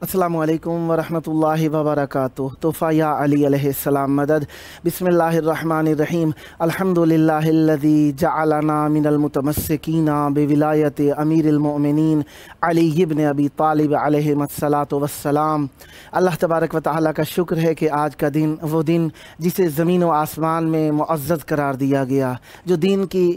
अस्सलामु अलैकुम वरहमतुल्लाहि वबरकातुह। तोहफ़ा या अली अलैहिस्सलाम मदद। बिस्मिल्लाहिर्रहमानिर्रहीम। अल्हम्दुलिल्लाहिल्लज़ी जअलना मिनल मुतमस्सिकीना बिविलायति अमीरिल मोमिनीन अली इब्न अबी तालिब अलैहिस्सलातु वस्सलाम। अल्लाह तबारक व तआला का शुक्र है कि आज का दिन वो दिन जिसे ज़मीन व आसमान में मुअज़्ज़ज़ करार दिया गया, जो दीन की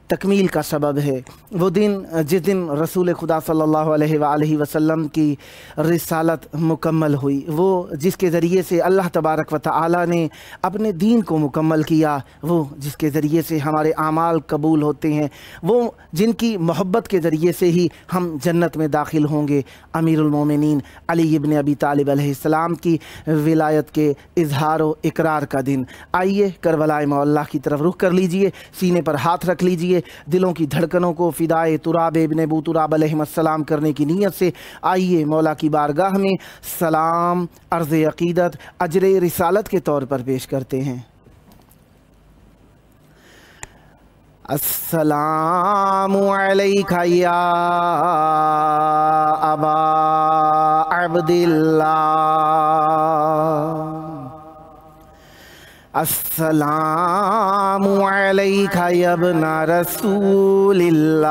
तकमील का सबब है, वो दिन जिस दिन रसूल खुदा सल्लल्लाहु अलैहि वसल्लम की रिसालत मुकम्मल हुई, वो जिसके ज़रिए से अल्लाह तबारक व तआला ने अपने दीन को मुकम्मल किया, वो जिसके ज़रिए से हमारे आमाल कबूल होते हैं, वो जिनकी मोहब्बत के ज़रिए से ही हम जन्नत में दाखिल होंगे, अमीरुल मोमिनीन अली इब्न अबी तालिब अलैहिस्सलाम की विलायत के इजहार व इकरार का दिन। आइए करबलाए मौला की तरफ रुख कर लीजिए, सीने पर हाथ रख लीजिए, दिलों की धड़कनों को फिदाए तुराब इब्न अबू तुराब अलैहिस्सलाम करने की नीयत से आइए मौला की बारगाह में सलाम अर्ज़ अक़ीदत अजर रिसालत के तौर पर पेश करते हैं। अस्सलामु अलैका या अबा अब्दिल्लाह, अस्सलामु अलैका या इब्ना रसूलिल्लाह,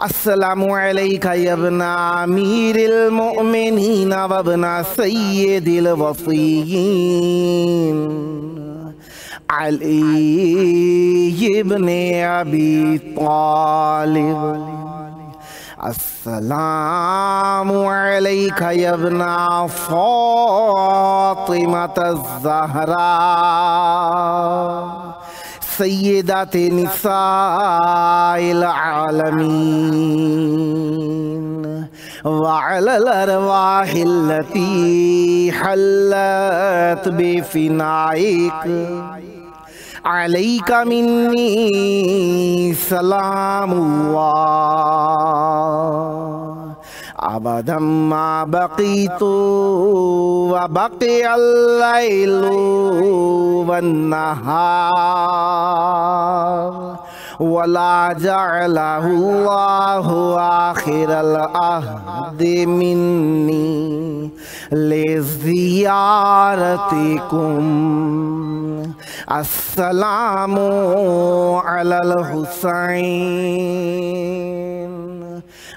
अस्सलामु अलैका या इब्ना अमीरिल मोमिनीन व इब्ना सय्यिदिल वसीय्यीन अली इब्न अबी तालिब, अस्सलामु अलैका या इब्ना फातिमतज़ ज़हरा सय्यिदते निसाइल आलमीन व अलल अरवाहिल्लती हल्लत बिफिनाइक अलैका मिन्नी सलामुल्लाह अबदम मा बक़ीतु व बक़ियल लैलु वन्नहार वला जअलहुल्लाहु आखिरल अहदि मिन्नी लिज़ियारतिकुम। अस्सलामु अलल हुसैन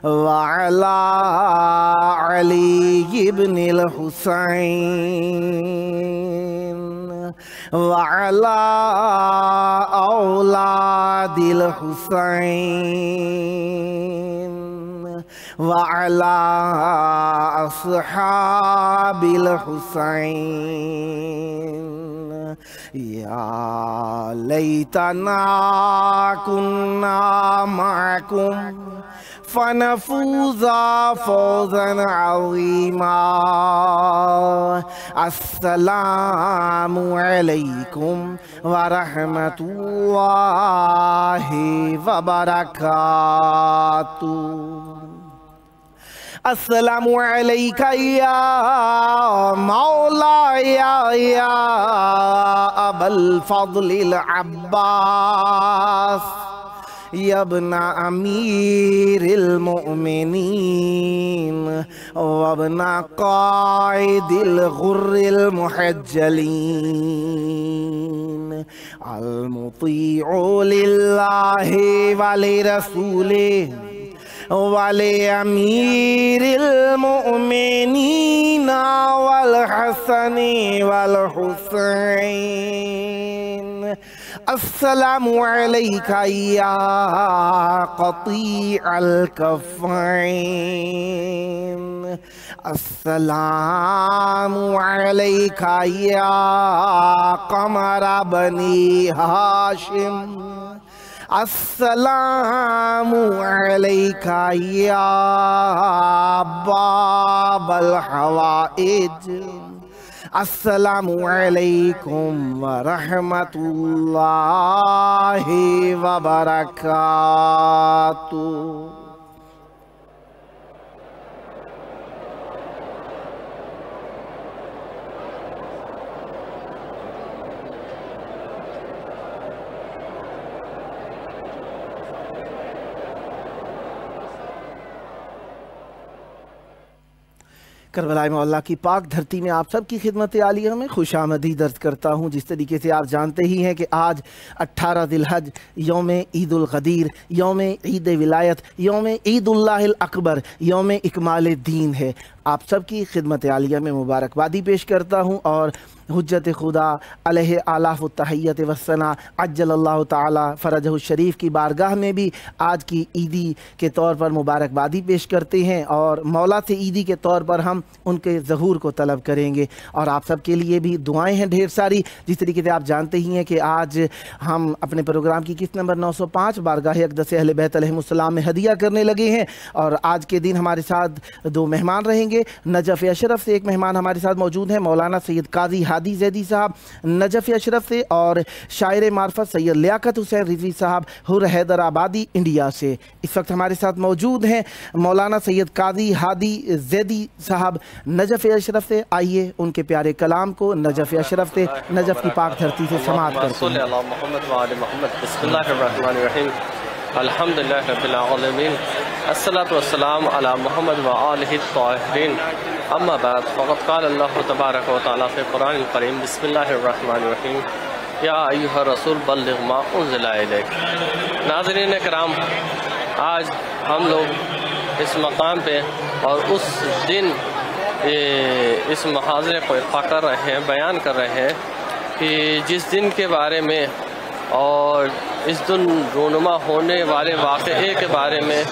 व अला अली इब्निल हुसैन व अला औलादिल हुसैन व अला अस्हाबिल हुसैन। या लैतना कुन्ना माकुम फनफूज़ा फौज़न अज़ीमा। अस्सलामु अलैकुम व रहमतुल्लाहि व बरकातुहू। अस्सलामु अलैका या मौलाया या अबल फज़लिल अब्बास या इब्ना अमीरिल मोमिनीन व इब्ना क़ाइदिल गुर्रिल मुहज्जलीन अल मुतीउ लिल्लाहि व लिरसूलिहि वाले अमीरिल मोमिनीन वल हसनी वल हुसैन। अस्सलामु अलैका या क़तीअल कफ़ैन, अस्सलामु अलैका या क़मर बनी हाशिम, अस्सलामु अलैका या बाब अल-हवाइज। अस्सलामु अलैकुम व रहमतुल्लाहि व बरकातुहू। करबला में अल्लाह की पाक धरती में आप सब की खिदमत आलिया में खुशामदीद दर्ज करता हूँ। जिस तरीके से आप जानते ही हैं कि आज 18 ज़िलहज यौम ईद उल ग़दीर, यौम ईद विलायत, यौम ईदुल्लाहिल अकबर, यौम इकमाल दीन है। आप सब की खिदमत आलिया में मुबारकबादी पेश करता हूँ और हुज्जत खुदा अलैहि आलाफ़ु तहियत वस्सना अज्जलल्लाहु ताला फ़रजहु शरीफ की बारगाह में भी आज की ईदी के तौर पर मुबारकबादी पेश करते हैं और मौला से ईदी के तौर पर हम उनके ज़हूर को तलब करेंगे। और आप सब के लिए भी दुआएं हैं ढेर सारी। जिस तरीके से आप जानते ही हैं कि आज हम अपने प्रोग्राम की किस्त नंबर 905 बारगाह अक़दस अहले बैत अलैहिमुस्सलाम में हदिया करने लगे हैं और आज के दिन हमारे साथ दो मेहमान रहेंगे। नजफ़ अशरफ से एक मेहमान हमारे साथ मौजूद हैं, मौलाना सैयद काजी हादी ज़ैदी साहब नजफ़ अशरफ से, और शायर मार्फत सैयद लियाकत हुसैन रिज़वी साहब हुर हैदराबादी इंडिया से। इस वक्त हमारे साथ मौजूद हैं मौलाना सैयद काजी हादी ज़ैदी साहब नजफ़ अशरफ से। आइए उनके प्यारे कलाम को नजफ़ अशरफ से नजफ़ की पाक धरती से समाअत करते हैं। अल्हम्दुलिल्लाह रब्बिल आलमीन, अस्सलातु वस्सलाम अला मुहम्मद व आलिहि त्ताहिरीन, अम्मा बाद, फ़क़द क़ाल अल्लाहु तबारक व तआला फ़ी क़ुरानिल करीम, बिस्मिल्लाहिर रहमानिर रहीम, या अय्युहर रसूल बल्लिग़ मा उन्ज़िला इलैक। नाज़रीन किराम, आज हम लोग इस मकाम पे और उस दिन इस मुहाज़रे को इरफ़ा कर रहे हैं, बयान कर रहे हैं कि जिस दिन के बारे में और इस दिन रूनुमा होने वाले वाक़े के बारे में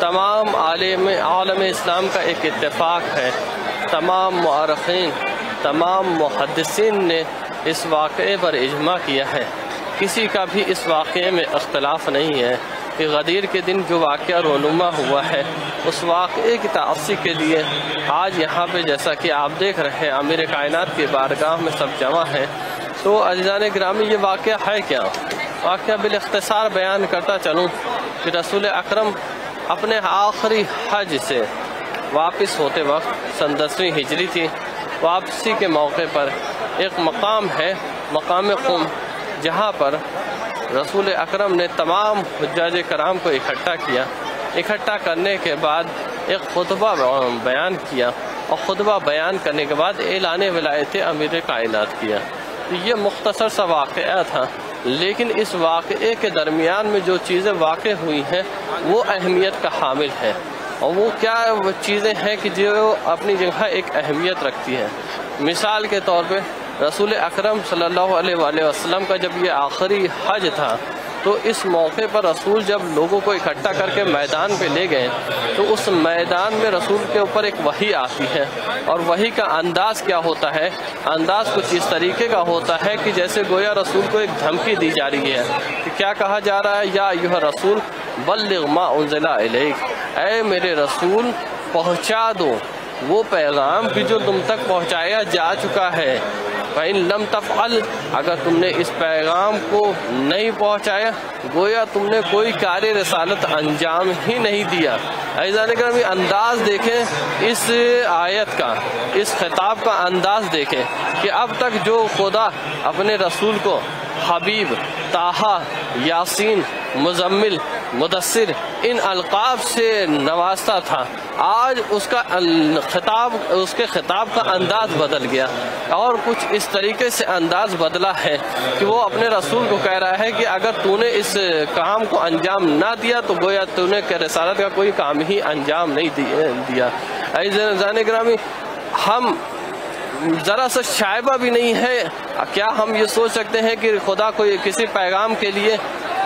तमाम आलम इस्लाम का एक इत्तेफाक है। तमाम मुअर्रिख़ीन, तमाम मुहद्दिसीन ने इस वाक़े पर इजमा किया है। किसी का भी इस वाक़े में इख्तिलाफ़ नहीं है कि गदीर के दिन जो वाक़या रूनुमा हुआ है उस वाक़े की तासी के लिए आज यहाँ पे जैसा कि आप देख रहे हैं अमीर कायनात की बारगाह में सब जमा हैं। तो अज़ीज़ान गिरामी, ये वाक़या है क्या? वाक़या बिल-इख्तिसार बयान करता चलूँ कि रसूल अकरम अपने आखिरी हज से वापस होते वक्त सन 10वीं हिजरी थी। वापसी के मौके पर एक मकाम है, मकाम क़ुम, जहाँ पर रसूल अकरम ने तमाम हुज्जाज कराम को इकट्ठा किया। इकट्ठा करने के बाद एक खुतबा बयान किया और खुतबा बयान करने के बाद ऐलान विलायत अमीर कायनात किया। ये मुख्तसर सा वाक़या था, लेकिन इस वाक़े के दरमियान में जो चीज़ें वाक़ हुई हैं वो अहमियत का हामिल है। और वो क्या वो चीज़ें हैं कि जो अपनी जगह एक अहमियत रखती हैं। मिसाल के तौर पे रसूल अकरम सल्लल्लाहु अलैहि वसल्लम का जब ये आखिरी हज था तो इस मौके पर रसूल जब लोगों को इकट्ठा करके मैदान पे ले गए तो उस मैदान में रसूल के ऊपर एक वही आती है और वही का अंदाज़ क्या होता है? अंदाज़ कुछ इस तरीके का होता है कि जैसे गोया रसूल को एक धमकी दी जा रही है कि क्या कहा जा रहा है, या अय्युहर रसूल बल्लिग़ मा उन्ज़िला इलैक, ऐ मेरे रसूल पहुँचा दो वो पैगाम कि जो तुम तक पहुँचाया जा चुका है। फ़इन लम तफ़अल, अगर तुमने इस पैगाम को नहीं पहुँचाया गोया तुमने कोई कार्य रसालत अंजाम ही नहीं दिया। अज़ीज़ान गिरामी, अंदाज़ देखें इस आयत का, इस खिताब का अंदाज़ देखें कि अब तक जो खुदा अपने रसूल को हबीब, ताहा, यासीन, मुज़म्मिल, मुदस्सिर इन अलक़ाब से नवाजता था, आज उसका उसके खिताब का अंदाज़ बदल गया और कुछ इस तरीके से अंदाज़ बदला है कि वो अपने रसूल को कह रहा है कि अगर तूने इस काम को अंजाम ना दिया तो गोया तूने रिसालत का कोई काम ही अंजाम नहीं दिया। अज़ीज़ान गिरामी, हम ज़रा सा शायबा भी नहीं है क्या हम ये सोच सकते हैं कि खुदा कोई किसी पैगाम के लिए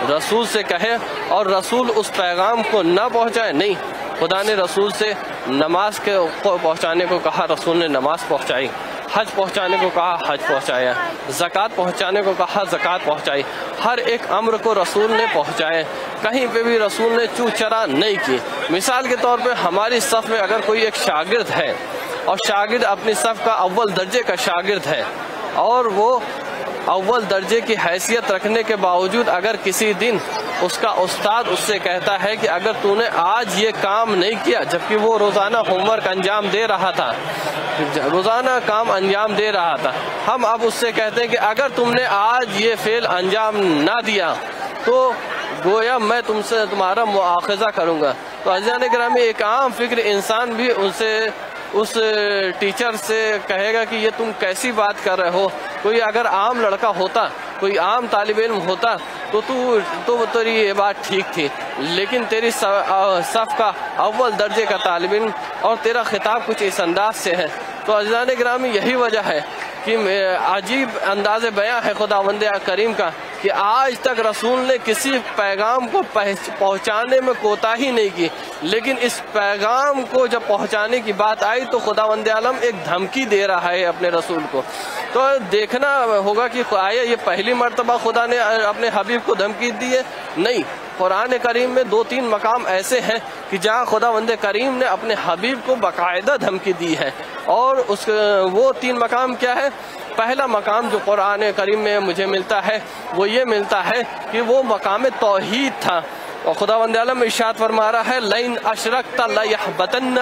रसूल से कहे और रसूल उस पैगाम को ना पहुँचाए? नहीं, खुदा ने रसूल से नमाज के पहुँचाने को कहा, रसूल ने नमाज पहुँचाई। حج پہنچانے کو کہا حج پہنچایا، زکوٰۃ پہنچانے کو کہا زکوٰۃ پہنچائی، ہر ایک امر کو رسول نے پہنچایا، کہیں پہ بھی رسول نے چو چرا نہیں کی۔ مثال کے طور پہ ہماری صف میں اگر کوئی ایک شاگرد ہے اور شاگرد اپنی صف کا اول درجے کا شاگرد ہے اور وہ اول درجے کی حیثیت رکھنے کے باوجود اگر کسی دن اس کا استاد اس سے کہتا ہے کہ اگر تو نے آج یہ کام نہیں کیا، جبکہ وہ روزانہ ہوم ورک انجام دے رہا تھا، روزانہ کام انجام دے رہا تھا، ہم اب اس سے کہتے ہیں کہ اگر تم نے آج یہ فعل انجام نہ دیا تو گویا میں تم سے تمہارا مواخذہ کروں گا۔ تو عزیزان گرامی، ایک عام فکر انسان بھی اس ٹیچر سے کہے گا کہ یہ تم کیسی بات کر رہے ہو۔ کوئی اگر عام لڑکا ہوتا، کوئی عام طالب علم ہوتا تو تیری یہ بات ٹھیک تھی، لیکن تیری صف کا اول درجے کا طالب علم اور تیرا خطاب کچھ اس انداز سے ہے۔ تو عزیزان گرامی، یہی وجہ ہے کہ عجیب انداز بیاں ہے خداوند کریم کا کہ آج تک رسول نے کسی پیغام کو پہنچانے میں کوتاہی نہیں کی، لیکن اس پیغام کو جب پہنچانے کی بات آئی تو خداوند عالم ایک دھمکی دے رہا ہے اپنے رسول کو۔ تو دیکھنا ہوگا کہ آیا یہ پہلی مرتبہ خدا نے اپنے حبیب کو دھمکی دی ہے؟ نہیں، قرآن کریم میں 2-3 مقام ایسے ہیں کہ جہاں خداوند کریم نے اپنے حبیب کو باقاعدہ دھمکی دی ہے، اور وہ 3 مقام کیا ہے؟ پہلا مقام جو قرآن کریم میں مجھے ملتا ہے وہ یہ ملتا ہے کہ وہ مقام توحید تھا، اور خداوند عالم ارشاد فرما رہا ہے لَإِنْ أَشْرَكْتَ لَيَحْبَطَنَّ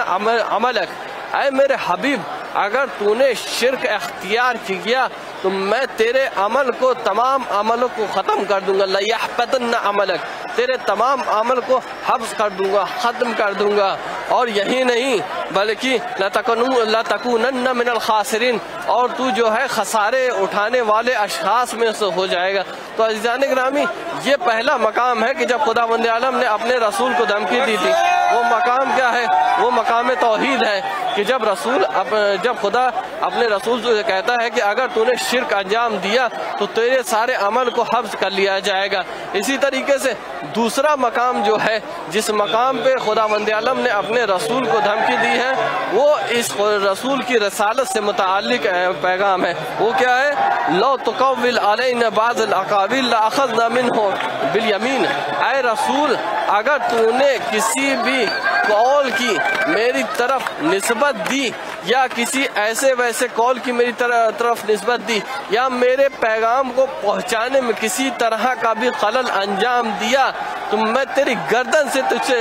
عَمَلَكَ، اے میرے حبیب اگر تو نے شرک اختیار کیا تو میں تیرے عمل کو، تمام عملوں کو ختم کر دوں گا۔ لَيَحْبَطَنَّ عَمَلَكَ، تیرے تمام عمل کو حبس کر دوں گا، ختم کر دوں گا، اور یہی نہیں بلکہ لَتَكُونَنَّ مِنَ الْخَاسِرِينَ، اور تو جو ہے خسارے اٹھانے والے اشخاص میں سے ہو جائے گا۔ تو عزیزان گرامی، یہ پہلا مقام ہے کہ جب خداوند عالم نے اپنے رسول کو دھمکی دی تھی، وہ مقام کیا ہے؟ وہ مقام توحید ہے کہ جب خدا اپنے رسول سے کہتا ہے کہ اگر تو نے شرک انجام دیا تو تیرے سارے عمل کو حبس کر لیا جائے گا۔ اسی طریقے سے دوسرا مقام جو ہے جس مقام پہ خداوند عالم نے اپنے رسول کو دھمکی دی ہے، وہ اس رسول کی رسالت سے متعلق پیغام ہے۔ وہ کیا ہے؟ لَوْ تُقَوِّلْ عَلَيْنَا بَعْضَ الْأَقَاوِيلَ لَأَخَذْنَا مِنْهُ بِالْيَمِينِ، اے رسول اگر تو نے کسی بھی قول کی میری طرف نسبت دی یا کسی ایسے ویسے قول کی میری طرف نسبت دی یا میرے پیغام کو پہنچانے میں کسی طرح کا بھی خلل انجام دیا تو میں تیری گردن سے تجھ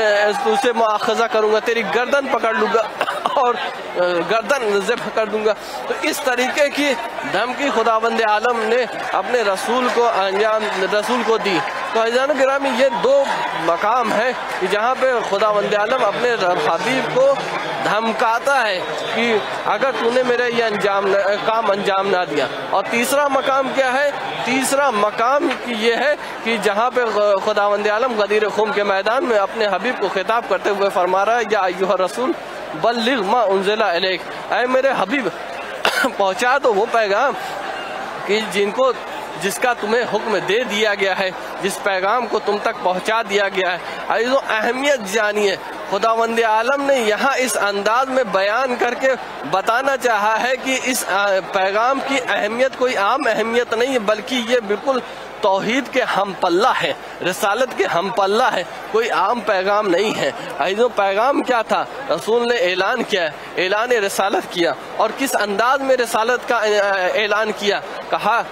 سے مواخذہ کروں گا، تیری گردن پکڑ لوں گا اور گردن ذبح کر دوں گا۔ تو اس طریقے کی دھمکی خداوند عالم نے اپنے رسول کو دی۔ تو عزیزان گرامی، یہ 2 مقام ہیں کہ جہاں پہ خداوند عالم اپنے حبیب کو دھمکاتا ہے کہ اگر تو نے میرا یہ کام انجام نہ دیا۔ اور تیسرا مقام کیا ہے؟ تیسرا مقام یہ ہے کہ جہاں پہ خداوند عالم غدیر خم کے میدان میں اپنے حبیب کو خطاب کرتے ہوئے فرما رہا ہے یا ایھا الرسول بلغ ما انزل الیک، اے میرے حبیب پہنچا تو وہ پیغام کہ جس کا تمہیں حکم دے دیا گیا ہے، جس پیغام کو تم تک پہنچا دیا گیا ہے۔ عزیزو، اہمیت جانیے، خداوند عالم نے یہاں اس انداز میں بیان کر کے بتانا چاہا ہے کہ اس پیغام کی اہمیت کوئی عام اہمیت نہیں ہے، بلکہ یہ بالکل توحید کے ہم پلہ ہے، رسالت کے ہم پلہ ہے، کوئی عام پیغام نہیں ہے۔ عزیزو، پیغام کیا تھا؟ رسول نے اعلان کیا، اعلان رسالت کیا، اور کس انداز میں رسالت کا اعلان کیا؟ کہا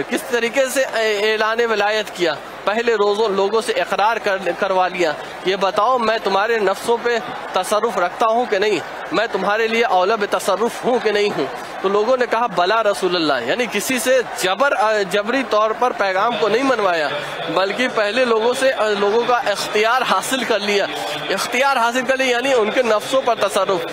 کس طریقے سے اعلان ولایت کیا؟ پہلے لوگوں سے اقرار کروا لیا، یہ بتاؤ میں تمہارے نفسوں پہ تصرف رکھتا ہوں کہ نہیں، میں تمہارے لیے اولا بتصرف ہوں کہ نہیں ہوں؟ تو لوگوں نے کہا بلا رسول اللہ، یعنی کسی سے جبری طور پر پیغام کو نہیں منوایا، بلکہ پہلے لوگوں کا اختیار حاصل کر لیا، یعنی ان کے نفسوں پر تصرف۔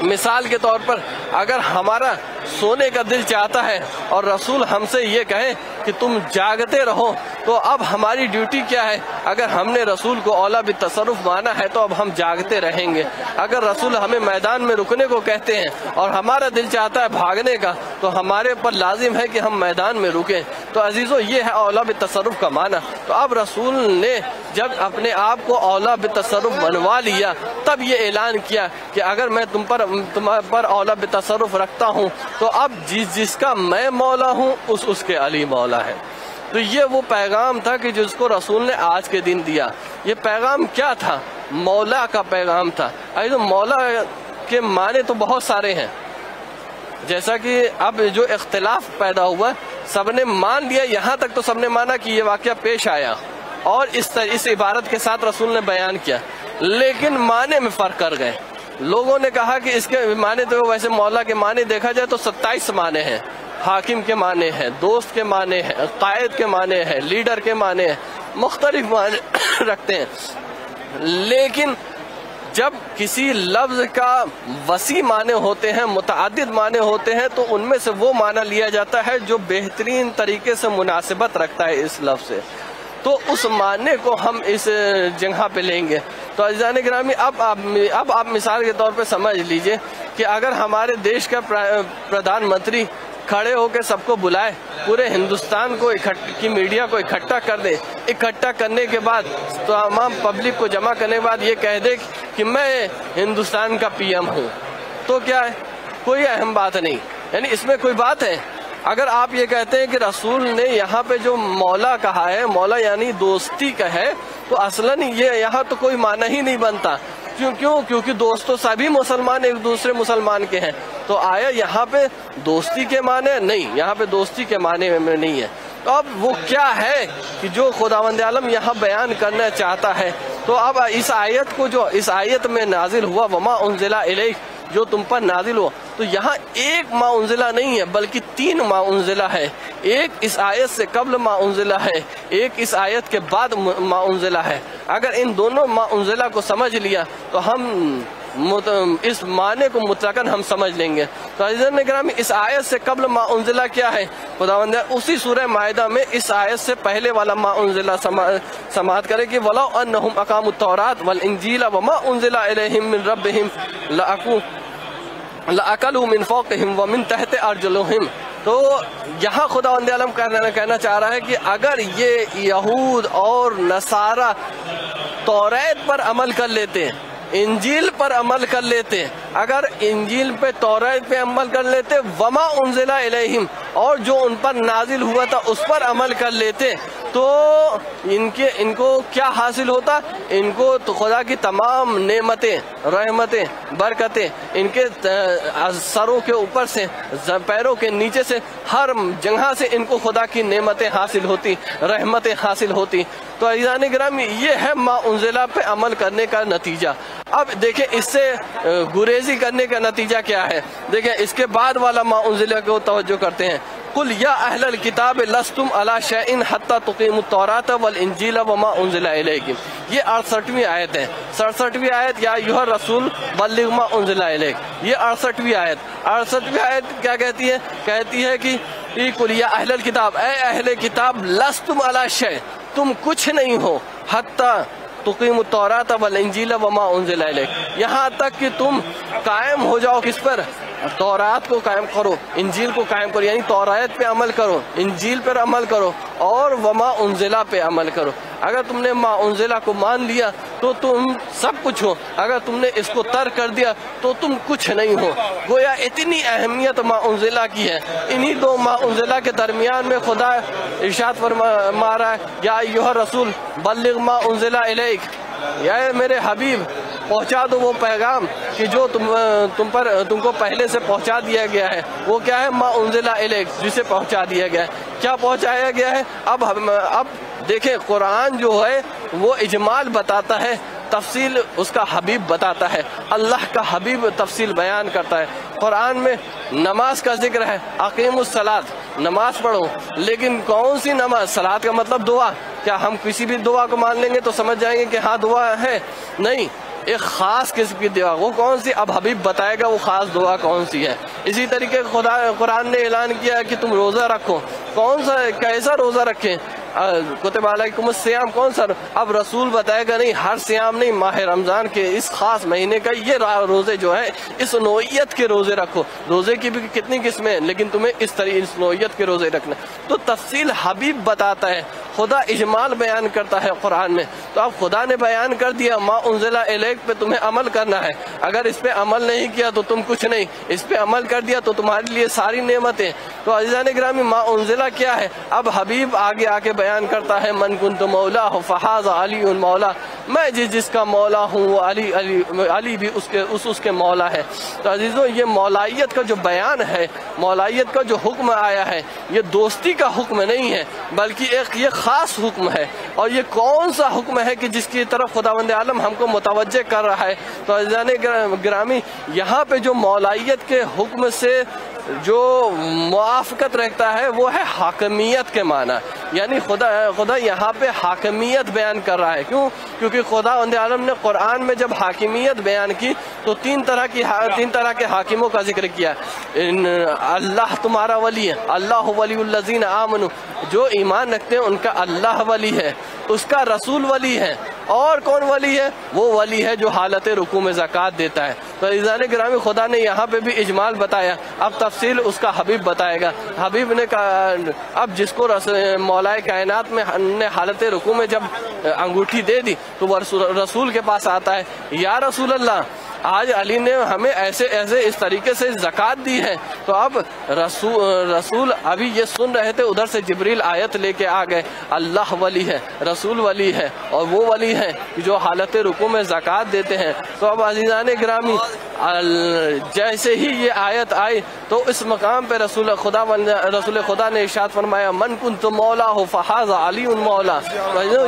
مثال کے طور پر اگر ہمارا سونے کا دل چاہتا ہے اور رسول ہم سے یہ کہے کہ تم جاگتے رہو، تو اب ہماری ڈیوٹی کیا ہے؟ اگر ہم نے رسول کو اولا بالتصرف مانا ہے تو اب ہم جاگتے رہیں گے۔ اگر رسول ہمیں میدان میں رکنے کو کہتے ہیں اور ہمارا دل چاہتا ہے بھاگنے کا، تو ہمارے پر لازم ہے کہ ہم میدان میں رکیں۔ تو عزیزو، یہ ہے اولا بالتصرف کا معنی۔ تو اب رسول نے جب اپنے آپ کو اولا بالتصرف منوا لیا، تب یہ اعلان کیا کہ اگر میں تم پر اولا بالتصرف رکھتا ہوں تو اب جس کا میں مولا ہوں اس کے علی مولا ہے۔ تو یہ وہ پیغام تھا کہ جس کو رسول نے آج کے دن دیا۔ یہ پیغام کیا تھا؟ مولا کا پیغام تھا۔ تو مولا کے معنی تو بہت سارے ہیں، جیسا کہ اب جو اختلاف پیدا ہوا سب نے مان لیا، یہاں تک تو سب نے مانا کہ یہ واقعہ پیش آیا اور اس عبارت کے ساتھ رسول نے بیان کیا، لیکن معنی میں فرق کر گئے۔ لوگوں نے کہا کہ اس کے معنی تو ویسے مولا کے معنی دیکھا جائے تو 27 معنی ہیں، حاکم کے معنی ہیں، دوست کے معنی ہیں، قائد کے معنی ہیں، لیڈر کے معنی ہیں، مختلف معنی رکھتے ہیں۔ لیکن جب کسی لفظ کا وسیع معنی ہوتے ہیں، متعدد معنی ہوتے ہیں، تو ان میں سے وہ معنی لیا جاتا ہے جو بہترین طریقے سے مناسبت رکھتا ہے اس لفظ سے۔ تو اس معنی کو ہم اس جگہ پہ لیں گے۔ تو عزیزان گرامی، اب آپ مثال کے طور پہ سمجھ لیجئے کہ اگر ہمارے دیش کا پردھان منتری کھڑے ہو کے سب کو بلائے، پورے ہندوستان کو کی میڈیا کو اکٹھا کر دے، اکٹھا کرنے کے بعد تمام پبلک کو جمع کرنے کے بعد یہ کہہ دے کہ میں ہندوستان کا پی ایم ہوں، تو کیا ہے؟ کوئی اہم بات نہیں، یعنی اس میں کوئی بات ہے؟ اگر آپ یہ کہتے ہیں کہ رسول نے یہاں پہ جو مولا کہا ہے، مولا یعنی دوستی کا ہے، تو اصلاً یہ یہاں تو کوئی معنی ہی نہیں بنتا۔ کیونکہ دوست تو سبھی مسلمان ایک دوسرے مسلمان کے ہیں، تو آیا یہاں پہ دوستی کے معنی؟ نہیں، یہاں پہ دوستی کے معنی میں نہیں ہے۔ تو اب وہ کیا ہے کہ جو خداوند عالم یہاں بیان کرنا چاہتا ہے؟ تو اب اس آیت کو جو اس آیت میں نازل ہوا، وما انزل الیک، جو تم پر نازل ہو، تو یہاں ایک ما انزلہ نہیں ہے بلکہ 3 ما انزلہ ہے۔ ایک اس آیت سے قبل ما انزلہ ہے، ایک اس آیت کے بعد ما انزلہ ہے۔ اگر ان دونوں ما انزلہ کو سمجھ لیا تو ہم اس معنی کو مطلقاً ہم سمجھ لیں گے۔ تو عزیزان گرامی، اس آیت سے قبل ما انزلہ کیا ہے؟ خداوند اسی سورہ مائدہ میں اس آیت سے پہلے والا ما انزلہ سماعت کرے کہ وَلَوْ أَنَّهُمْ أَقَامُوا التَّوْرَاةَ وَالْإِنْجِيلَ وَمَا أُنزِلَ إِلَيْهِمْ مِنْ رَبِّهِمْ لَأَكَلُوا مِنْ فَوْقِهِمْ وَمِنْ تَحْتِ أَرْجُلِهِمْ۔ تو یہاں خداوند عالم کہنا چاہ رہا ہے کہ اگر یہ یہود اور نصارہ توریت پر عمل کر لیتے، انجیل پر عمل کر لیتے، اگر انجیل پہ توریت پہ عمل کر لیتے، وما انزل الیہم، اور جو ان پر نازل ہوا تھا اس پر عمل کر لیتے، تو ان کو کیا حاصل ہوتا؟ ان کو تو خدا کی تمام نعمتیں، رحمتیں، برکتیں ان کے سروں کے اوپر سے، پیروں کے نیچے سے، ہر جگہ سے ان کو خدا کی نعمتیں حاصل ہوتی، رحمتیں حاصل ہوتی۔ تو عزیزان گرامی، یہ ہے ما انزلہ پہ عمل کرنے کا نتیجہ۔ اب دیکھیں اس سے گریزی کرنے کا نتیجہ کیا ہے؟ دیکھیں اس کے بعد والا ما انزلہ کو توجہ کرتے ہیں۔ قل یا اہل الکتاب لستم علی شیء حتی تقیموا التوراۃ والانجیل وما انزل الیکم۔ یہ 68ویں آیت ہے۔ 67ویں آیت یا ایھا الرسول بلغ ما انزل الیک، یہ 68ویں آیت۔ 68ویں آیت کیا کہتی ہے؟ کہتی ہے کہ قل یا اہل الکتاب، اے اہل کتاب، لستم علی شیء، تم کچھ نہیں ہو، حتی تقیم التوراۃ والانجیل وما انزل الیک، یہاں تک کہ تم قائم ہو جاؤ کس پر؟ تورات کو قائم کرو، انجیل کو قائم کرو، یعنی تورات پہ عمل کرو، انجیل پر عمل کرو، اور وما انزلہ پہ عمل کرو۔ اگر تم نے ما انزلہ کو مان لیا تو تم سب کچھ ہو، اگر تم نے اس کو ترک کر دیا تو تم کچھ نہیں ہو۔ گویا اتنی اہمیت ما انزلہ کی ہے۔ انہی 2 ما انزلہ کے درمیان میں خدا ارشاد فرما رہا ہے یا ایھا الرسول بلغ ما انزل الیک، یا میرے حبیب پہنچا دو وہ پیغام کہ جو تم کو پہلے سے پہنچا دیا گیا ہے۔ وہ کیا ہے؟ ما انزل الیک، جسے پہنچا دیا گیا ہے۔ کیا پہنچایا گیا ہے؟ اب دیکھیں قرآن جو ہے وہ اجمال بتاتا ہے، تفصیل اس کا حبیب بتاتا ہے، اللہ کا حبیب تفصیل بیان کرتا ہے۔ قرآن میں نماز کا ذکر ہے، اقیموا الصلاۃ، نماز پڑھو، لیکن کون سی نماز؟ صلاۃ کا مطلب دعا۔ کیا ہم کسی بھی دعا کو مان لیں گے تو سمجھ جائیں گے کہ ہاں دعا ہے؟ نہیں، ایک خاص قسم کی دعا، وہ کون سی؟ اب حبیب بتائے گا وہ خاص دعا کون سی ہے۔ اسی طریقے قرآن نے اعلان کیا ہے کہ تم روزہ رکھو۔ کون سا، کیسا روزہ رکھیں؟ कुतिब अलैकुम सियाम कौन सा, अब रसूल बताएगा नहीं हर सियाम नहीं, माह रमजान के इस खास महीने का ये रोजे जो है इस नौइयत के रोजे रखो। रोजे की भी कितनी किस्में हैं, लेकिन तुम्हें इस नौइयत के रोजे रखना। तो तफसील हबीब बताता है, खुदा इजमाल बयान करता है कुरान में। तो अब खुदा ने बयान कर दिया मा उन्ज़िला इलैक पे तुम्हें अमल करना है, अगर इस पे अमल नहीं किया तो तुम कुछ नहीं, इस पे अमल कर दिया तो तुम्हारे लिए सारी नेमतें। तो अज़ीज़ान गिरामी मा उन्ज़िला क्या है, अब हबीब आगे आके बयान करता है मन कुन्तु मौला हो फहाज़ा अली उन मौला, मैं जिसका मौला हूँ वो अली भी उसके मौला है। तो अजीज़ों ये मौलाइयत का जो बयान है, मौलाइयत का जो हुक्म आया है, ये दोस्ती का हुक्म नहीं है बल्कि एक ये ख़ास हुक्म है। और ये कौन सा हुक्म है कि जिसकी तरफ खुदावंद आलम हमको मुतवज्जे कर रहा है। तो अज़ीज़ान गिरामी यहाँ पे जो मौलाइयत के हुक्म से जो मुआफ़क़त रखता है वो है हाकमियत के माना, यानी खुदा यहाँ पे हाकमियत बयान कर रहा है। क्यों? क्योंकि खुदावंद आलम ने कुरान में जब हाकिमियत बयान की तो तीन तरह के हाकिमों का जिक्र किया। अल्लाह तुम्हारा वली है, अल्लाह वलीउल्लज़ीना आमनू, जो ईमान रखते हैं उनका अल्लाह वली है, उसका रसूल वली है। और कौन वली है? वो वली है जो हालत रुकू में ज़कात देता है। तो अज़ीज़ान गिरामी खुदा ने यहाँ पे भी इजमाल बताया, अब तफसील उसका हबीब बताएगा। हबीब ने कहा अब जिसको मौलाए कायनात में ने हालत रुकू में जब अंगूठी दे दी तो वो रसूल के पास आता है, या रसूल अल्लाह आज अली ने हमें ऐसे इस तरीके से ज़कात दी है। तो अब रसूल अभी ये सुन रहे थे, उधर से जिब्रील आयत लेके आ गए, अल्लाह वली है, रसूल वली है, और वो वली है जो हालत रुकू में ज़कात देते हैं। तो अब अज़ीज़ान गिरामी जैसे ही ये आयत आई तो इस मकाम पे रसूल खुदा ने इरशाद फरमाया मन कुन्तु मौला हो फहाज़ा अली उन मौला।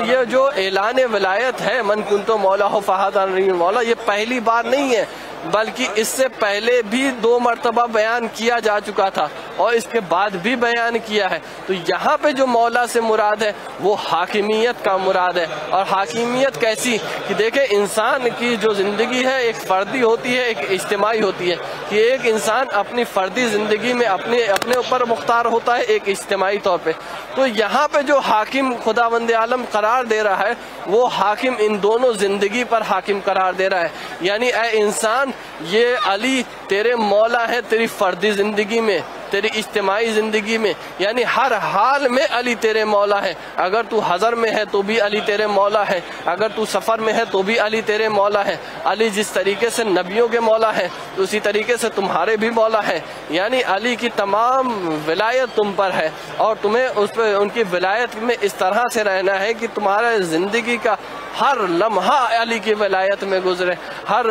ये जो ऐलान विलायत है मन कुन्तु मौला हो फहाज़ा अली उन मौला, ये पहली बार नहीं है बल्कि इससे पहले भी 2 मरतबा बयान किया जा चुका था और इसके बाद भी बयान किया है। तो यहाँ पे जो मौला से मुराद है वो हाकिमियत का मुराद है। और हाकिमियत कैसी कि देखें, इंसान की जो ज़िंदगी है एक फ़र्दी होती है, एक इज्तिमाई होती है, कि एक इंसान अपनी फ़र्दी ज़िंदगी में अपने ऊपर मुख्तार होता है, एक इज्तिमाई तौर पे। तो यहाँ पे जो हाकिम खुदावंद आलम करार दे रहा है वो हाकिम इन दोनों ज़िंदगी पर हाकिम करार दे रहा है। यानी ऐ इंसान, ये अली तेरे मौला है तेरी फ़र्दी ज़िंदगी में, तेरी इज्तिमाई ज़िंदगी में, यानी हर हाल में अली तेरे मौला है। अगर तू हज़र में है तो भी अली तेरे मौला है, अगर तू सफ़र में है तो भी अली तेरे मौला है। अली जिस तरीके से नबियों के मौला है तो उसी तरीके से तुम्हारे भी मौला है। यानी अली की तमाम विलायत तुम पर है और तुम्हें उस पर उनकी विलायत में इस तरह से रहना है कि तुम्हारे ज़िंदगी का हर लम्हा अली की विलायत में गुजरे, हर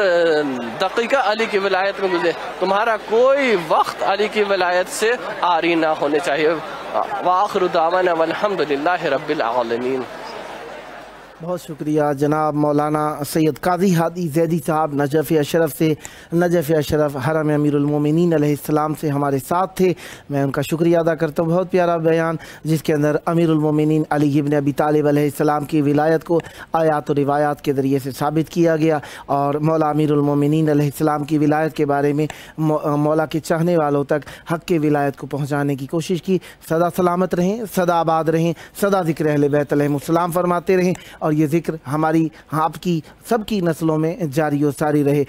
दकीका अली की विलायत में गुजरे, तुम्हारा कोई वक्त अली की विलायत से आरी ना होने चाहिए। वाखिरु दावाना वल्हम्दुलिल्लाहि रब्बिल आलमीन। बहुत शुक्रिया जनाब मौलाना सैयद काजी हादी ज़ैदी साहब नजफ़ अशरफ से। नजफ़ अशरफ हरम अमीरुल मोमिनीन अलैहिस्सलाम से हमारे साथ थे, मैं उनका शुक्रिया अदा करता हूँ। बहुत प्यारा बयान जिसके अंदर अमीरुल मोमिनीन अली इब्न अबी तालिब अलैहिस्सलाम की विलायत को आयात और रिवायात के ज़रिए से साबित किया गया और मौला अमीरुल मोमिनीन अलैहिस्सलाम की विलायत के बारे में मौला के चाहने वालों तक हक़ के विलायत को पहुँचाने की कोशिश की। सदा सलामत रहें, सदा आबाद रहें, सदा ज़िक्र अहले बैत अलैहिमुस्सलाम फरमाते रहें और ये ज़िक्र हमारी, आपकी, सबकी नस्लों में जारी और सारी रहे।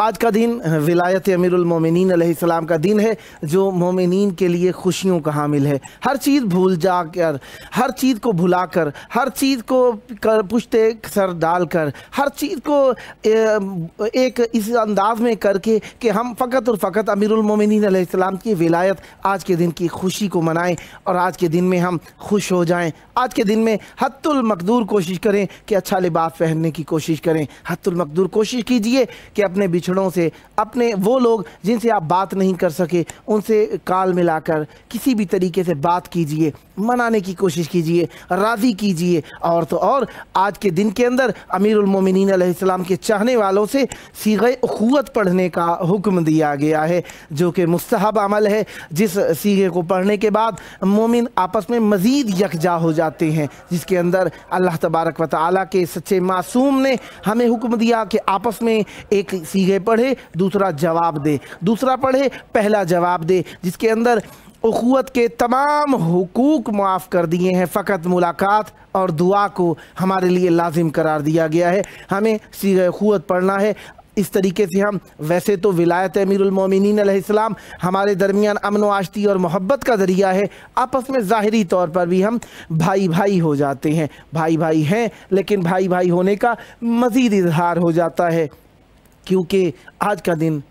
आज का दिन विलायत अमीरुल मोमिनीन अलैहिस्सलाम का दिन है जो मोमिनीन के लिए खुशियों का हामिल है। हर चीज़ भूल जाकर, हर चीज़ को भुलाकर, हर चीज़ को पुश्ते सर डालकर, हर चीज़ को एक इस अंदाज में करके कि हम फ़कत और फ़कत अमीरुल मोमिनीन अलैहिस्सलाम की विलायत आज के दिन की खुशी को मनाएं और आज के दिन में हम खुश हो जाएं। आज के दिन में हत्तुल मकदूर कोशिश करें कि अच्छा लिबास पहनने की कोशिश करें। हत्तुल मकदूर कोशिश कीजिए कि अपने बिछड़ों से, अपने वो लोग जिनसे आप बात नहीं कर सके उनसे काल मिलाकर किसी भी तरीके से बात कीजिए, मनाने की कोशिश कीजिए, राज़ी कीजिए। और तो और आज के दिन के अंदर अमीरुल मोमिनीन अलैहिस्सलाम के चाहने वालों से सीग़े उख़ुवत पढ़ने का हुक्म दिया गया है जो कि मुस्तहब अमल है, जिस सीगे को पढ़ने के बाद मोमिन आपस में मज़ीद यकजा हो जाते हैं, जिसके अंदर अल्लाह तबारक व तआला के सच्चे मासूम ने हमें हुक्म दिया कि आपस में एक सीगे पढ़े दूसरा जवाब दे, दूसरा पढ़े पहला जवाब दे, जिसके अंदर उखुवत के तमाम हुकूक माफ़ कर दिए हैं, फ़कत मुलाकात और दुआ को हमारे लिए लाजिम करार दिया गया है। हमें सीग़े उखुवत पढ़ना है। इस तरीके से हम वैसे तो विलायत अमीरुल मोमिनीन अलैहिस्सलाम हमारे दरमियान अमन व आश्ती और मोहब्बत का ज़रिया है, आपस में ज़ाहिरी तौर पर भी हम भाई भाई हो जाते हैं, भाई भाई हैं, लेकिन भाई भाई होने का मज़ीद इजहार हो जाता है, क्योंकि आज का दिन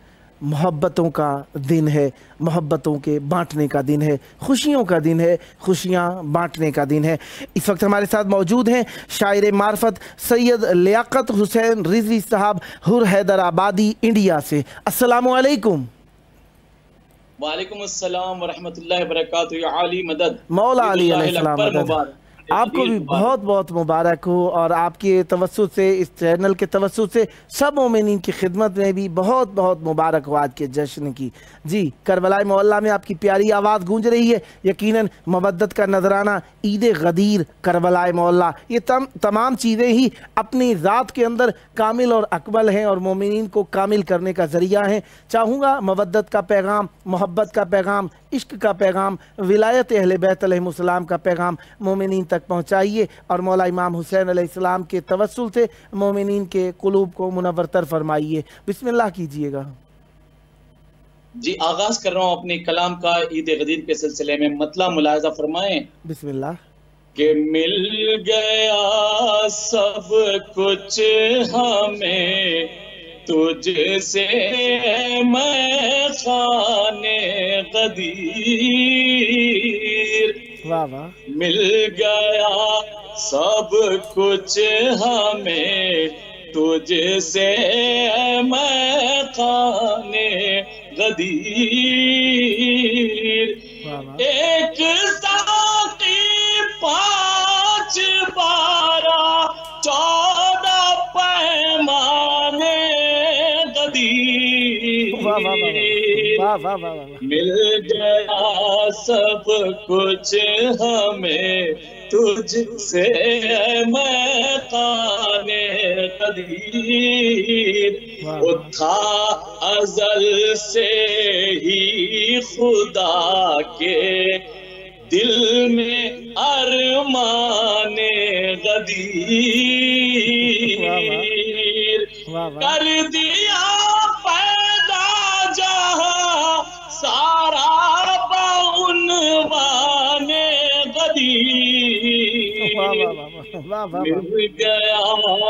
मोहब्बतों का दिन है, मोहब्बतों के बांटने का दिन है, खुशियों का दिन है, खुशियाँ बांटने का दिन है। इस वक्त हमारे साथ मौजूद हैं शायर मार्फत सैयद लियाकत हुसैन रिजवी साहब हुर हैदराबादी इंडिया से। अस्सलामु अलैकुम। वालेकुम अस्सलाम व रहमतुल्लाहि व बरकातहू। या अली मदद, मौला अली अलैहिस्सलाम मदद। आपको भी बहुत बहुत मुबारक हो, और आपके तवस्सुत से, इस चैनल के तवस्सुत से सब मोमिनीन की खिदमत में भी बहुत बहुत मुबारक हो आज के जश्न की। जी, करबला मोहल्ला में आपकी प्यारी आवाज़ गूंज रही है, यकीनन मवद्दत का नजराना, ईद गदीर, करबला मोहल्ला, ये तमाम चीज़ें ही अपनी ज़ात के अंदर कामिल और अकमल हैं और मोमिनीन को कामिल करने का ज़रिया हैं। चाहूँगा मवद्दत का पैगाम, मोहब्बत का पैगाम, इश्क का पैगाम, विलायत अहले बैत अलैहिमुस्सलाम का पैगाम मोमिनीन तक पहुँचाइए, और मौला इमाम हुसैन अलैहिस्सलाम के तवस्सुल से मोमिनीन के कुलूब को मुनव्वर फरमाइए। बिस्मिल्लाह कीजिएगा। जी, आगाज कर रहा हूँ अपने कलाम का ईद गदीर के सिलसिले में। मतला मुलाहिजा फरमाएं। बिस्मिल्लाह। कि मिल गया सब कुछ हमें तुझसे मैं खाने गदीर, वाह वाह। मिल गया सब कुछ हमें तुझसे मैं खाने गदीर, एक साकी 5 12 14 पैमाने गदीर, मिल गया सब कुछ हमें तुझसे मैं खाने गदीर, था अज़ल से ही खुदा के दिल में अरमाने गदीर, कर दिया पैदा जहां सारा बाउनवाने गदीर, मिल गया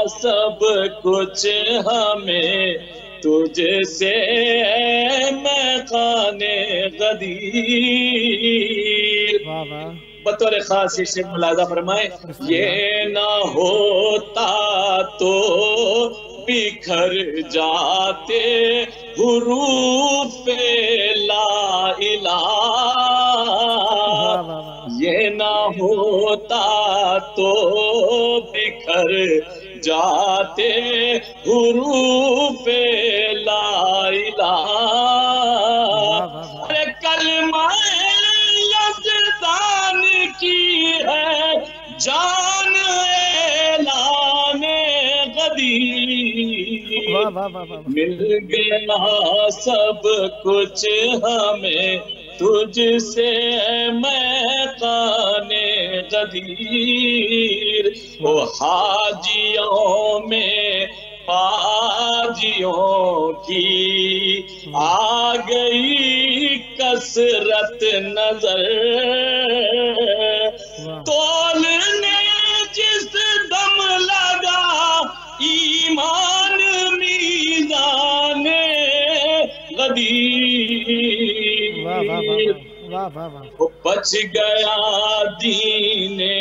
सब कुछ हमें तुझसे मैं खाने गदीर। बतौर खास से मुलाजा फरमाए, ये ना होता तो बिखर जाते हुरूफ ला इलाह, ये ना होता तो बिखर जाते हुरूफ ला इलाह, अरे कलमा यज़दान की है जान ऐलाने गदीर, मिल गया सब कुछ हमें तुझसे मैं खाने गदीर, ओ हाजियों में हाजियों की आ गई कसरत नजर, तोलने जिस दम लगा ईमान मीज़ाने गदीर, बच गया दीने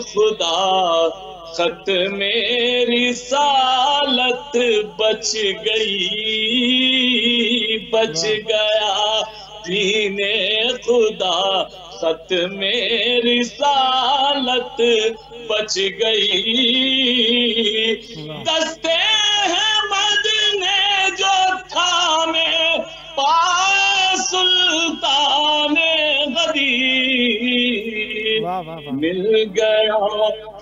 खुदा खत मेरी सालत बच गई, बच गया दीने खुदा खत मेरी सालत बच गई, दस्ते अहमद ने जो थामे पाए सुल्ताने गदीर, मिल गया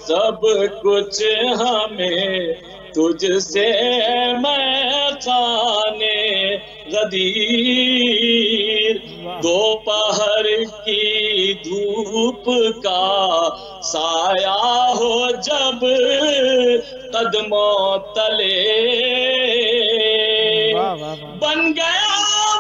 सब कुछ हमें तुझसे मैं खाने गदीर, दोपहर قدموں تلے بن گیا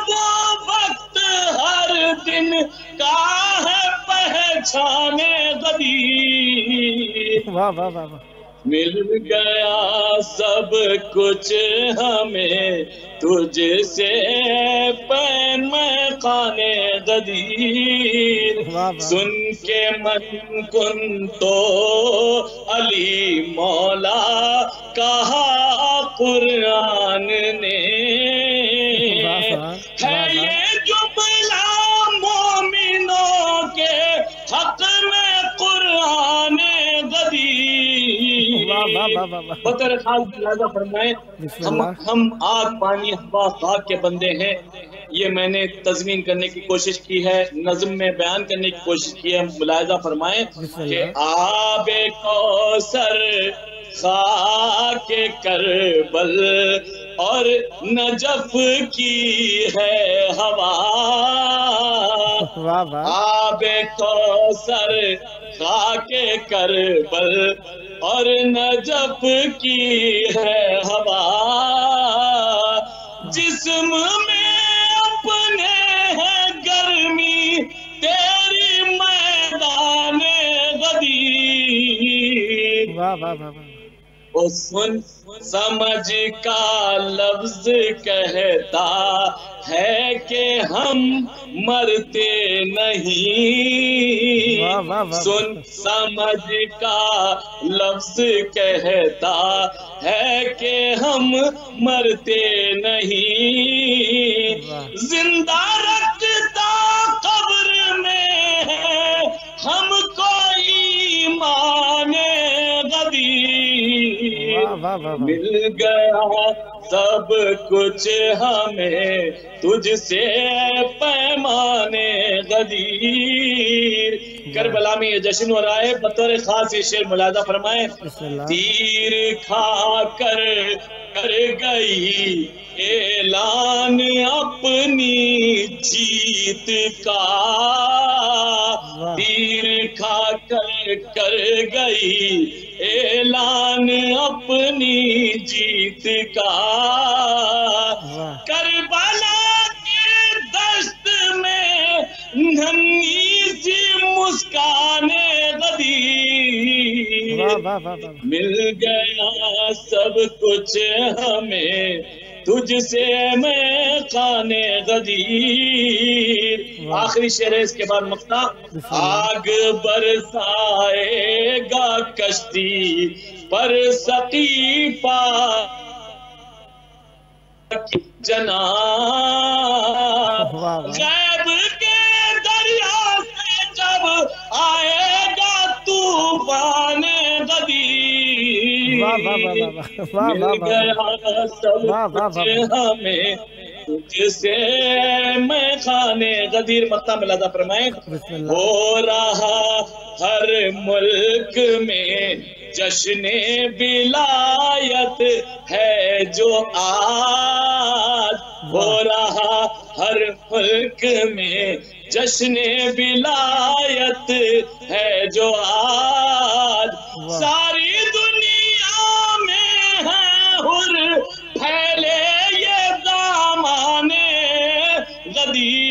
وہ وقت ہر دن کا ہے پہچانے غدیر واہ واہ واہ واہ مل گیا سب کچھ ہمیں تجھ سے پیمانے غدیر سن کے من کن تو علی مولا کہا قرآن نے ہے یہ جملہ مومنوں کے حق میں قرآن غدیر بطور خاص لہذا فرمائیں ہم آگ پانی ہوا خاک کے بندے ہیں. یہ میں نے تضمین کرنے کی کوشش کی ہے, نظم میں بیان کرنے کی کوشش کی ہے. ملاحظہ فرمائیں کہ آب کوثر خاک کربل اور نجف کی ہے ہوا آب کوثر خاک کربل اور نجف کی ہے ہوا جسم میں اپنے ہے گرمی تیری میدان غدیر او سن سمجھ کا لفظ کہتا ہے کہ ہم مرتے نہیں سن سمجھ کا لفظ کہتا ہے کہ ہم مرتے نہیں زندہ رکھتا قبر میں ہے ہم کو ایمان غدیر مل گیا سب کچھ ہمیں تجھ سے پیمانے غدیر. کربلا میں یہ جشن ہو رہا ہے. بطور خاص یہ شعر ملاحظہ فرمائیں. تیر کھا کر گئی اعلان اپنی جیت کا تیر کھا کر گئی اعلان اپنی جیت کا کربلا کے دشت میں ننھی سی مسکان غدیر مل گیا سب کچھ ہمیں تجھ سے میں خانے غدیر. آخری شعر ہے اس کے بعد مقطع. آگ برسائے گا کشتی پر سقیفہ جناب غیب کے دریا سے جب آئے گا طوفان غدیر مل گیا سب کچھ ہمیں تجھ سے میں خانے غدیر. مقطع ملاحظہ فرمائیں. ہو رہا ہر ملک میں جشن ولایت ہے جو آج ہو رہا ہر ملک میں جشن ولایت ہے جو آج ساری دنیا میں ہے حر پھیلے یہ دامان غدیر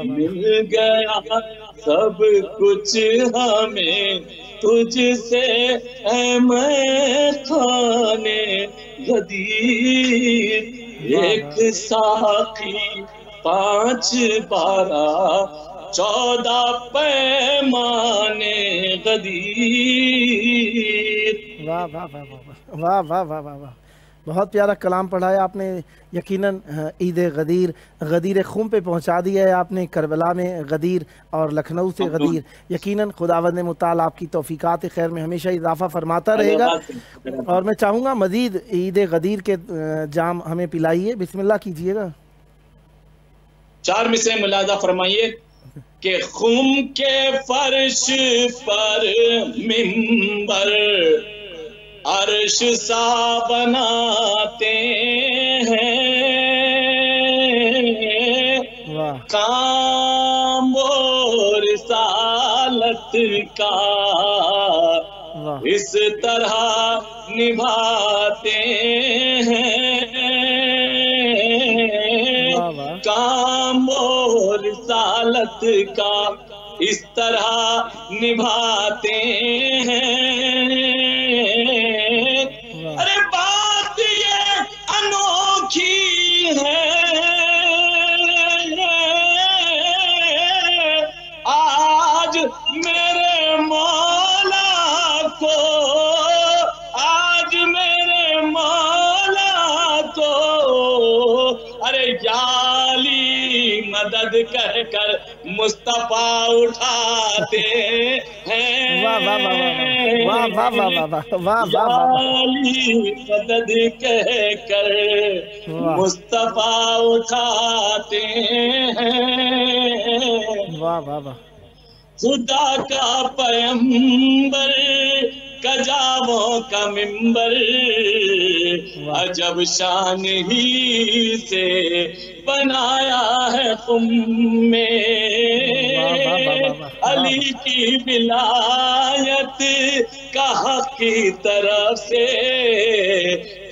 مل گیا سب کچھ ہمیں تجھ سے اے میں خانے غدیر. ایک ساقی 5 بارہ 14 پیمانے غدیر. واہ واہ واہ واہ واہ واہ واہ واہ بہت پیارا کلام پڑھا ہے آپ نے. یقیناً عید غدیر غدیر خون پہ پہنچا دیا ہے آپ نے. کربلا میں غدیر اور لکھنؤ سے غدیر. یقیناً خداوند متعال آپ کی توفیقات خیر میں ہمیشہ اضافہ فرماتا رہے گا. اور میں چاہوں گا مزید عید غدیر کے جام ہمیں پلائیے. بسم اللہ کیجئے گا. 4 مصرعیں ملاحظہ فرمائیے کہ خم کے فرش پر منبر عرش سا بناتے ہیں کام و رسالت کا اس طرح نبھاتے ہیں کام و رسالت کا اس طرح نبھاتے ہیں ارے بات یہ انوکھی ہے آج میرے مولا کو آج میرے مولا کو ارے یالی مدد کہہ کر مصطفیٰ اٹھاتے ہیں یالی مدد کہہ کر مصطفیٰ اٹھاتے ہیں خدا کا پیغمبر کجاووں کا ممبر عجب شان ہی سے بنایا ہے تم میں علی کی ولایت کا حق کی طرف سے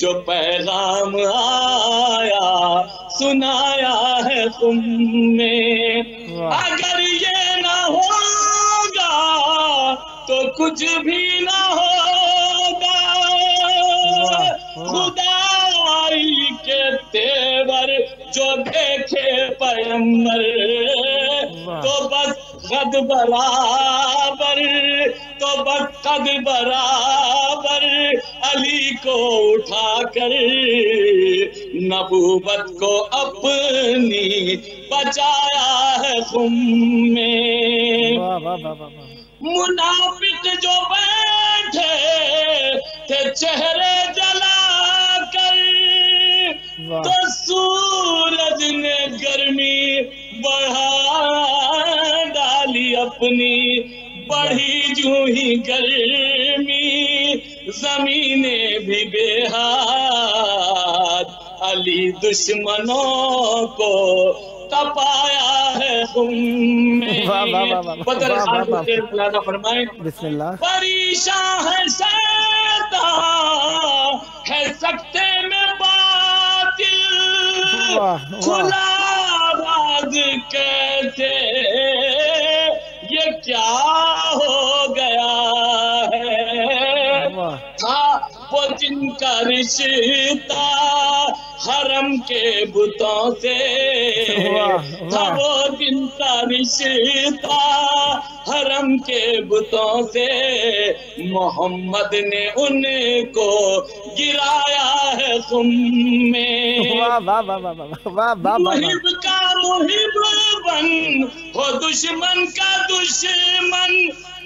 جو پیغام آیا سنایا ہے تم میں اگر یہ نہ ہوگا تو کچھ بھی نہ ہوگا خدائی کے تیور جو دیکھے پیغمبر تو بس قد برابر تو بس قد برابر علی کو اٹھا کر نبوت کو اپنی بچایا ہے تم میں منافق جو بیٹھے تھے چہرے جلا کر تو سورج نے گرمی بڑھا ڈالی اپنی بڑھی جو ہی گرمی زمینیں بھی بے ہاتھ علی دشمنوں کو تپایا ہے تم میں بدر خان کے ملازہ فرمائیں بسم اللہ پریشان ہے شیطان ہے سکتے میں باطل کھلا راز کہتے یہ کیا ہو گیا ہے تھا وہ جن کا رشتہ حرم کے بتوں سے تھا وہ جن کا رشتہ حرم کے بتوں سے محمد نے ان کو گرایا ہے تم میں محب کا محب بن ہو دشمن کا دشمن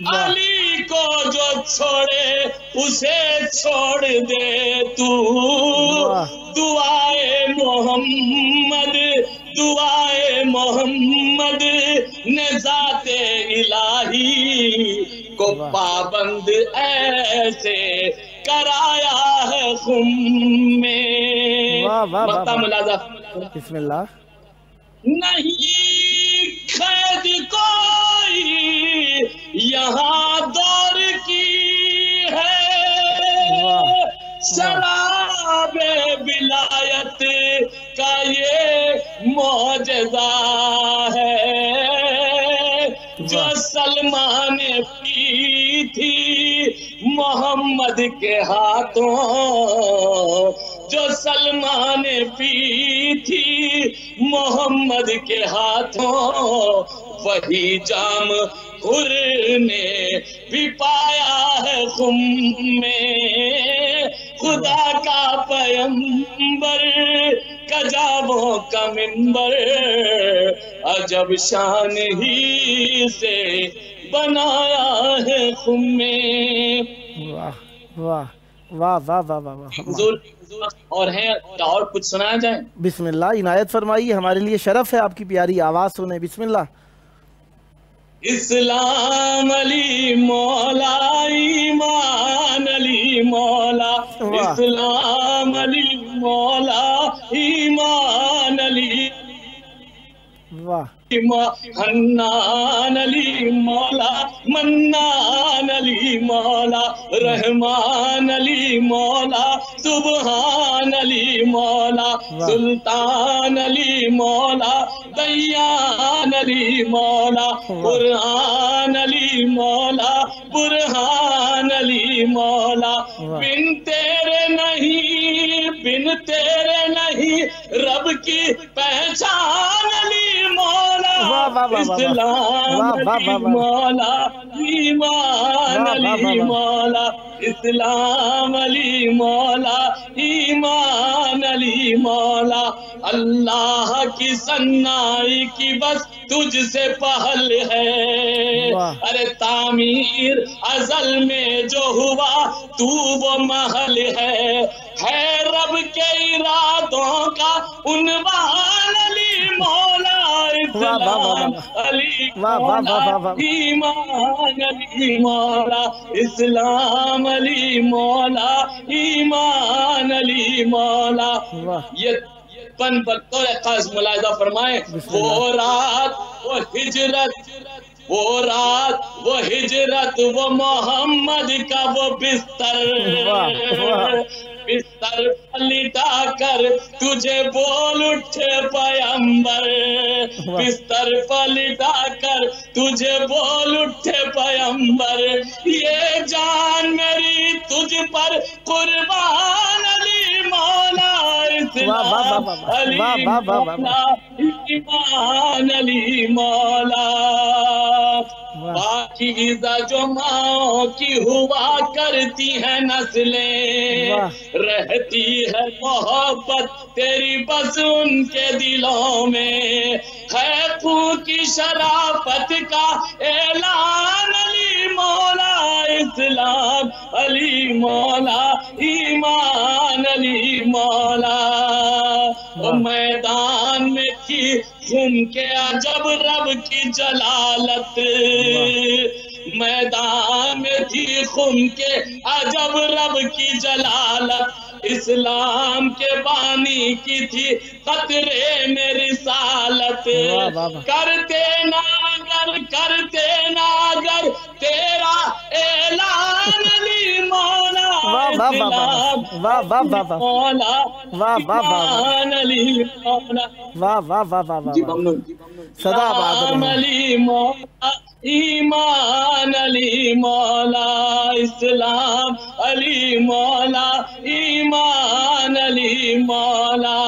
علی کو جو چھوڑے اسے چھوڑ دے تو دعائے محمد نے ذات الہی کو پابند ایسے کرایا ہے خم میں مقطع ملازہ بسم اللہ نہیں قید کوئی یہاں دور کی ہے شراب ولایت کا یہ معجزہ ہے جو سلمان نے پی تھی محمد کے ہاتھوں جو سلمان نے پی تھی محمد کے ہاتھوں وہی جام حر نے بھی پایا ہے خم میں خدا کا پیغمبر کجاووں کا ممبر عجب شان ہی سے بنایا ہے خم میں واہ واہ واہ واہ واہ واہ حضور اور ہیں اور کچھ سنایا جائے بسم اللہ عنایت فرمائیے ہمارے لیے شرف ہے آپ کی پیاری آواز سنیں بسم اللہ اسلام علی مولا ایمان علی مولا اسلام علی مولا ایمان علی واہ हन्नान अली मौला, मन्नान अली मौला, रहमान अली मौला, सुबहान अली मौला, सुल्तान अली मौला, दयान अली मौला, कुरान अली मौला, बुरहान अली मौला, बिन तेरे नहीं रब की पहचान अली मौला, इस्लाम अली मौला, ईमान अली मौला, इस्लाम अली मौला, ईमान अली मौला, अल्लाह की सन्नाई की बस तुझसे पहल है, अरे तामीर अजल में जो हुआ तू वो महल है रब के इरादों का उन्वान अली मौला, इस्लाम अली मौला, ईमान अली मौला, इस्लाम अली मौला, ईमान अली मौला। ये पन बतौर खास मुलाहिजा फरमाए, वो रात वो हिजरत वो मोहम्मद का वो बिस्तर लिटा कर तुझे बोल उठे पैगंबर, बिस्तर पर लिटा कर तुझे बोल उठे पैगंबर, ये जान मेरी तुझ पर कुर्बान अली मौला, इस्लाम अली मौला, ईमान अली मौला। पाकीज़ा जो माओ की हुआ करती है नस्लें, रहती है मोहब्बत तेरी बस उनके दिलों में, है खून की शराफत का ऐलान अली मौला, इस्लाम अली मौला, ईमान अली मौला। वो मैदान में थी घूम के अजब रब की जलालत, मैदान में थी खून के अजब रब की जलालत, इस्लाम के बानी की थी खतरे में रिसालत, करते नागर तेरा ऐलान अली मौला, ईमान अली मौला, सलाम अली मौला, ईमान अली मौला, इस्लाम अली मौला, ईमान अली मौला।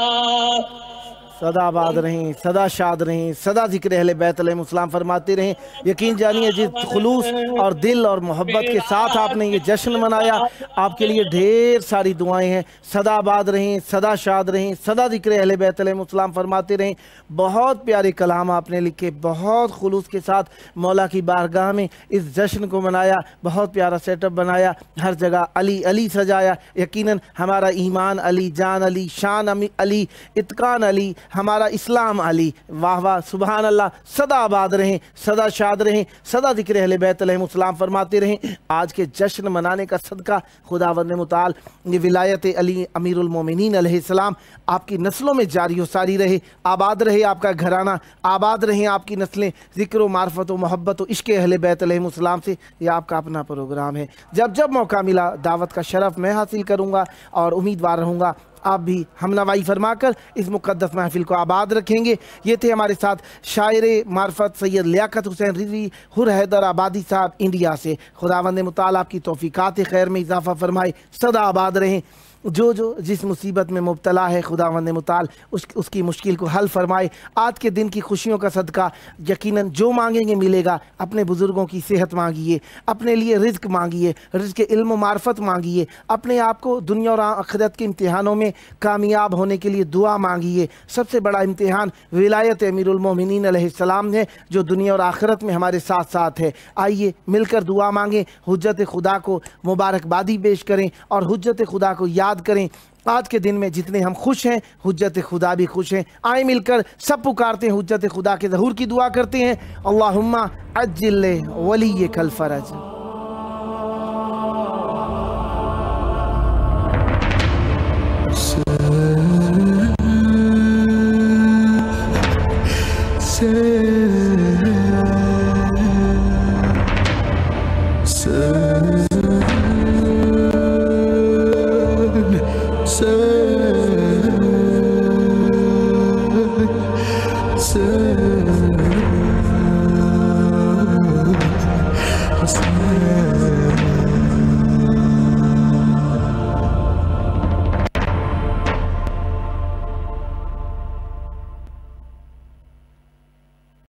सदा आबाद रहें, सदा शाद रहें, सदा जिक्र अहले बैत अलैहिमुस्सलाम फरमाते रहें। यकीन जानिए जिस खुलूस और दिल और मोहब्बत के साथ आपने ये जश्न मनाया, आपके लिए ढेर सारी दुआएं हैं। सदा आबाद रहें, सदा शाद रहें, सदा जिक्र अहले बैत अलैहिमुस्सलाम फरमाते रहें। बहुत प्यारे कलाम आपने लिखे, बहुत खुलूस के साथ मौला की बारगाह में इस जश्न को मनाया, बहुत प्यारा सेटअप बनाया, हर जगह अली अली सजाया। यकीनन हमारा ईमान अली, जान अली, शान अली, इत्कान अली, हमारा इस्लाम अली। वाह वाह, सुबहान अल्लाह। सदा आबाद रहें, सदा शाद रहें, सदा जिक्र अहले बैत अलैहिमुस्सलाम फरमाते रहें। आज के जश्न मनाने का सदका खुदावंद मुताल ये विलायत अली अमीरुल मोमिनीन अलैहिस्सलाम आपकी नस्लों में जारी व सारी रहे। आबाद रहे आपका घराना, आबाद रहें आपकी नस्लें ज़िक्र व मार्फत व मोहब्बत व इश्क़ अहले बैत अलैहिमुस्सलाम से। ये आपका अपना प्रोग्राम है। जब जब मौका मिला दावत का शरफ़ मैं हासिल करूँगा और उम्मीदवार रहूँगा आप भी हमनवाई फरमाकर इस मुक़द्दस महफिल को आबाद रखेंगे। ये थे हमारे साथ शायर मार्फत सैयद लियाकत हुसैन रिज़वी हुर हैदर आबादी साहब इंडिया से। खुदावंद मुताल आपकी तौफ़ीक़ात खैर में इजाफ़ा फरमाए, सदा आबाद रहें। जो जिस मुसीबत में मुब्तला है खुदावंद मुताल उसकी मुश्किल को हल फरमाए। आज के दिन की खुशियों का सदका यकीनन जो मांगेंगे मिलेगा। अपने बुज़ुर्गों की सेहत मांगिए, अपने लिए रिज़्क मांगिए, रिज़्क इल्म मार्फत मांगिए, अपने आप को दुनिया और आखिरत के इम्तिहानों में कामयाब होने के लिए दुआ मांगिए। सबसे बड़ा इम्तिहान विलायत अमीरुल मोमिनीन अलैहिस्सलाम है जो दुनिया और आखिरत में हमारे साथ साथ है। आइए मिलकर दुआ मांगें, हुज्जत खुदा को मुबारकबादी पेश करें और हुज्जत खुदा को याद करें। आज के दिन में जितने हम खुश हैं हुज्जत खुदा भी खुश हैं। आए मिलकर सब पुकारते हैं, हुज्जत खुदा के ज़हूर की दुआ करते हैं। अल्लाहुम्मा अज्जिल वलिय्यकल फरज। Sun